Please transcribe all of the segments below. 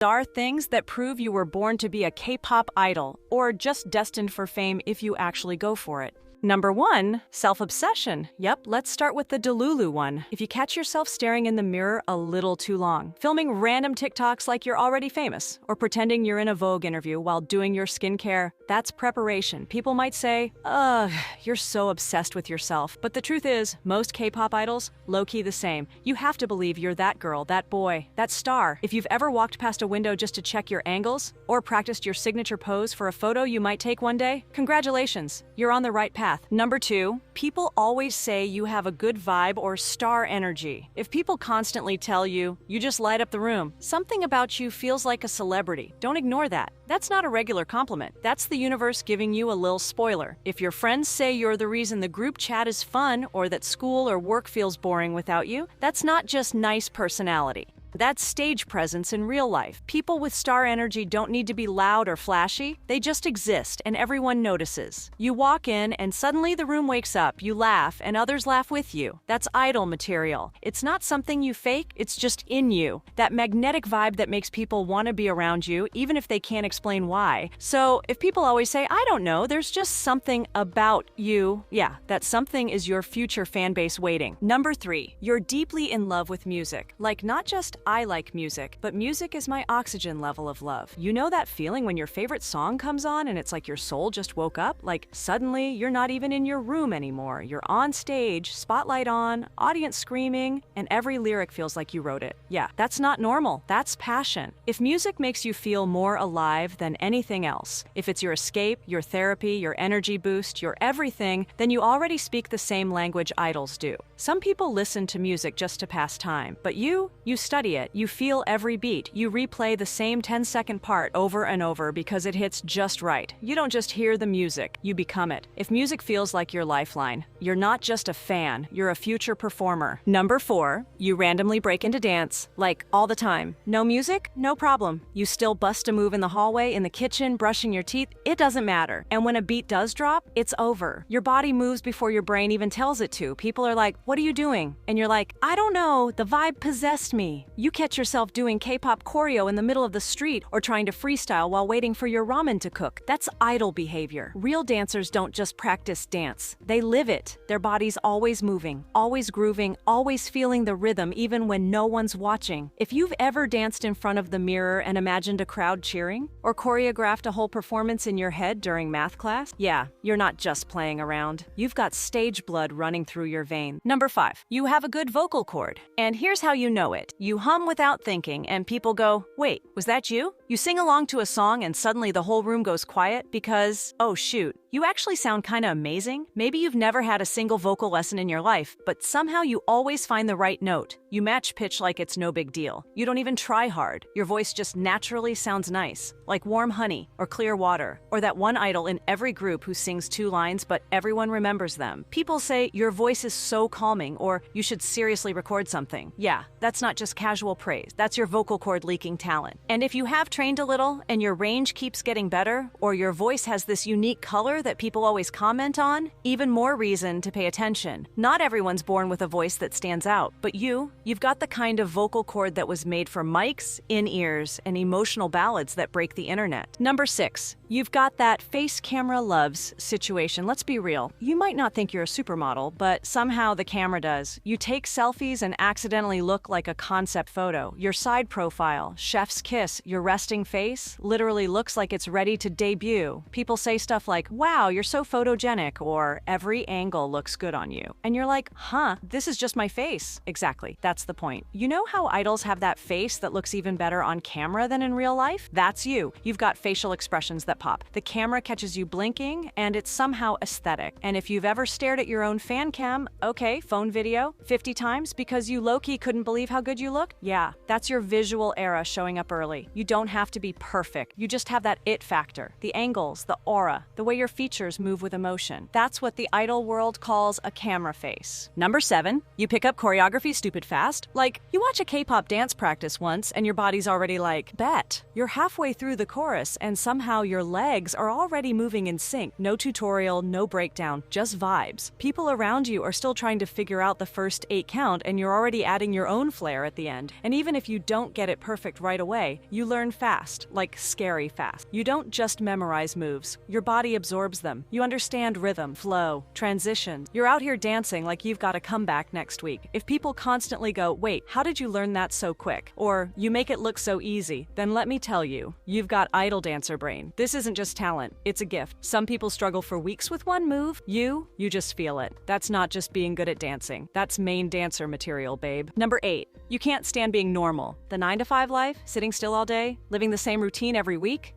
Are things that prove you were born to be a K-pop idol, or just destined for fame if you actually go for it. Number 1, self-obsession. Yep, let's start with the Delulu one. If you catch yourself staring in the mirror a little too long, filming random TikToks like you're already famous, or pretending you're in a Vogue interview while doing your skincare, that's preparation. People might say, ugh, you're so obsessed with yourself. But the truth is, most K-pop idols, low-key the same. You have to believe you're that girl, that boy, that star. If you've ever walked past a window just to check your angles, or practiced your signature pose for a photo you might take one day, congratulations, you're on the right path. Number 2, people always say you have a good vibe or star energy. If people constantly tell you, you just light up the room, something about you feels like a celebrity. Don't ignore that. That's not a regular compliment. That's the universe giving you a little spoiler. If your friends say you're the reason the group chat is fun or that school or work feels boring without you, that's not just nice personality. That's stage presence in real life. People with star energy don't need to be loud or flashy. They just exist and everyone notices. You walk in and suddenly the room wakes up, you laugh, and others laugh with you. That's idol material. It's not something you fake, it's just in you. That magnetic vibe that makes people want to be around you, even if they can't explain why. So if people always say, I don't know, there's just something about you, yeah, that something is your future fan base waiting. Number 3, you're deeply in love with music. Like not just I like music, but music is my oxygen level of love. You know that feeling when your favorite song comes on and it's like your soul just woke up? Like suddenly you're not even in your room anymore. You're on stage, spotlight on, audience screaming, and every lyric feels like you wrote it. Yeah, that's not normal. That's passion. If music makes you feel more alive than anything else, if it's your escape, your therapy, your energy boost, your everything, then you already speak the same language idols do. Some people listen to music just to pass time, but you study it, you feel every beat, you replay the same 10-second part over and over because it hits just right. You don't just hear the music, you become it. If music feels like your lifeline, you're not just a fan, you're a future performer. Number 4, you randomly break into dance, like all the time. No music? No problem. You still bust a move in the hallway, in the kitchen, brushing your teeth, it doesn't matter. And when a beat does drop, it's over. Your body moves before your brain even tells it to. People are like, what are you doing? And you're like, I don't know, the vibe possessed me. You catch yourself doing K-pop choreo in the middle of the street or trying to freestyle while waiting for your ramen to cook. That's idol behavior. Real dancers don't just practice dance. They live it. Their body's always moving, always grooving, always feeling the rhythm even when no one's watching. If you've ever danced in front of the mirror and imagined a crowd cheering, or choreographed a whole performance in your head during math class, yeah, you're not just playing around. You've got stage blood running through your veins. Number 5, you have a good vocal cord. And here's how you know it. You hum without thinking, and people go, wait, was that you? You sing along to a song and suddenly the whole room goes quiet because, oh shoot, you actually sound kinda amazing. Maybe you've never had a single vocal lesson in your life, but somehow you always find the right note. You match pitch like it's no big deal. You don't even try hard. Your voice just naturally sounds nice, like warm honey or clear water, or that one idol in every group who sings 2 lines but everyone remembers them. People say your voice is so calming, or you should seriously record something. Yeah, that's not just casual praise. That's your vocal cord leaking talent. And if you have trained a little and your range keeps getting better, or your voice has this unique color that people always comment on, even more reason to pay attention. Not everyone's born with a voice that stands out, but you've got the kind of vocal cord that was made for mics, in-ears, and emotional ballads that break the internet. Number 6, you've got that face camera loves situation. Let's be real. You might not think you're a supermodel, but somehow the camera does. You take selfies and accidentally look like a concept photo. Your side profile, chef's kiss, your resting face, literally looks like it's ready to debut. People say stuff like, wow, you're so photogenic, or every angle looks good on you. And you're like, huh, this is just my face. Exactly, that's the point. You know how idols have that face that looks even better on camera than in real life? That's you. You've got facial expressions that pop. The camera catches you blinking, and it's somehow aesthetic. And if you've ever stared at your own fan cam, okay, phone video, 50 times because you low-key couldn't believe how good you looked? Yeah, that's your visual era showing up early. You don't have to be perfect. You just have that it factor. The angles, the aura, the way your features move with emotion. That's what the idol world calls a camera face. Number 7, you pick up choreography stupid fast. Like, you watch a K-pop dance practice once and your body's already like, bet. You're halfway through the chorus and somehow you're legs are already moving in sync. No tutorial, no breakdown, just vibes. People around you are still trying to figure out the first 8 count, and you're already adding your own flair at the end. And even if you don't get it perfect right away, you learn fast, like scary fast. You don't just memorize moves. Your body absorbs them. You understand rhythm, flow, transition. You're out here dancing like you've got a comeback next week. If people constantly go, "Wait, how did you learn that so quick?" or "You make it look so easy," then let me tell you, you've got idol dancer brain. This isn't just talent, it's a gift. Some people struggle for weeks with one move. You just feel it. That's not just being good at dancing. That's main dancer material, babe. Number 8, you can't stand being normal. The 9 to 5 life, sitting still all day, living the same routine every week?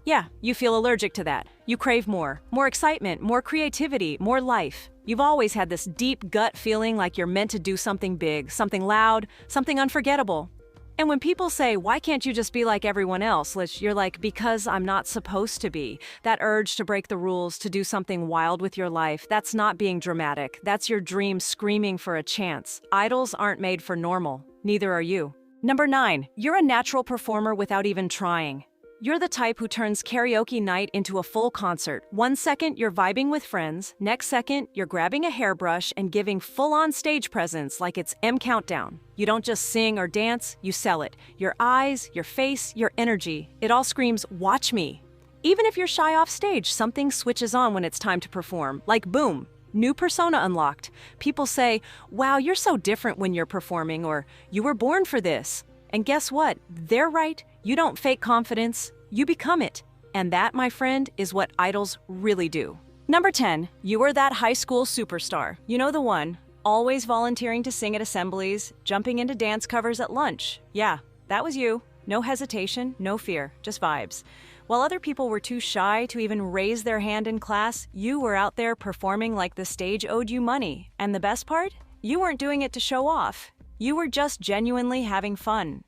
Yeah, you feel allergic to that. You crave more excitement, more creativity, more life. You've always had this deep gut feeling like you're meant to do something big, something loud, something unforgettable. And when people say, "Why can't you just be like everyone else?" you're like, "Because I'm not supposed to be." That urge to break the rules, to do something wild with your life, that's not being dramatic. That's your dream screaming for a chance. Idols aren't made for normal. Neither are you. Number 9, you're a natural performer without even trying. You're the type who turns karaoke night into a full concert. One second, you're vibing with friends. Next second, you're grabbing a hairbrush and giving full-on stage presence like it's M Countdown. You don't just sing or dance, you sell it. Your eyes, your face, your energy. It all screams, "Watch me." Even if you're shy off stage, something switches on when it's time to perform. Like boom, new persona unlocked. People say, "Wow, you're so different when you're performing," or "You were born for this." And guess what? They're right. You don't fake confidence, you become it. And that, my friend, is what idols really do. Number 10, you are that high school superstar. You know the one, always volunteering to sing at assemblies, jumping into dance covers at lunch. Yeah, that was you. No hesitation, no fear, just vibes. While other people were too shy to even raise their hand in class, you were out there performing like the stage owed you money. And the best part? You weren't doing it to show off. You were just genuinely having fun.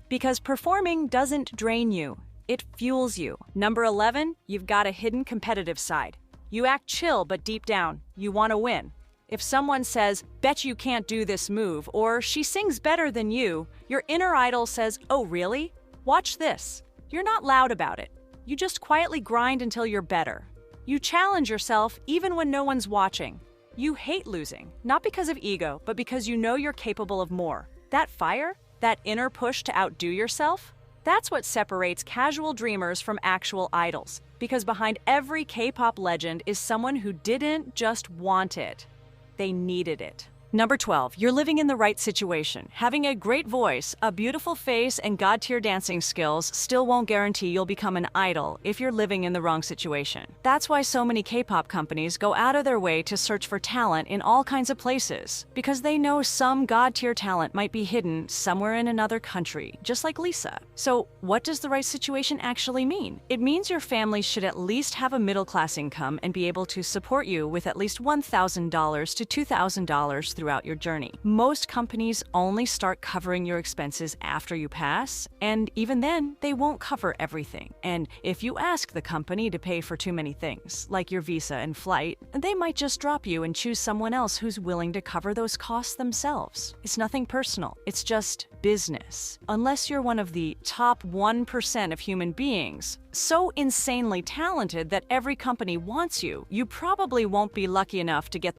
Because performing doesn't drain you, it fuels you. Number 11, you've got a hidden competitive side. You act chill, but deep down, you want to win. If someone says, "Bet you can't do this move," or "She sings better than you," your inner idol says, "Oh, really? Watch this." You're not loud about it. You just quietly grind until you're better. You challenge yourself even when no one's watching. You hate losing, not because of ego, but because you know you're capable of more. That fire? That inner push to outdo yourself? That's what separates casual dreamers from actual idols. Because behind every K-pop legend is someone who didn't just want it. They needed it. Number 12, you're living in the right situation. Having a great voice, a beautiful face, and God-tier dancing skills still won't guarantee you'll become an idol if you're living in the wrong situation. That's why so many K-pop companies go out of their way to search for talent in all kinds of places, because they know some God-tier talent might be hidden somewhere in another country, just like Lisa. So what does the right situation actually mean? It means your family should at least have a middle-class income and be able to support you with at least $1,000 to $2,000 throughout your journey. Most companies only start covering your expenses after you pass, and even then, they won't cover everything. And if you ask the company to pay for too many things, like your visa and flight, they might just drop you and choose someone else who's willing to cover those costs themselves. It's nothing personal. It's just business. Unless you're one of the top 1% of human beings, so insanely talented that every company wants you, you probably won't be lucky enough to get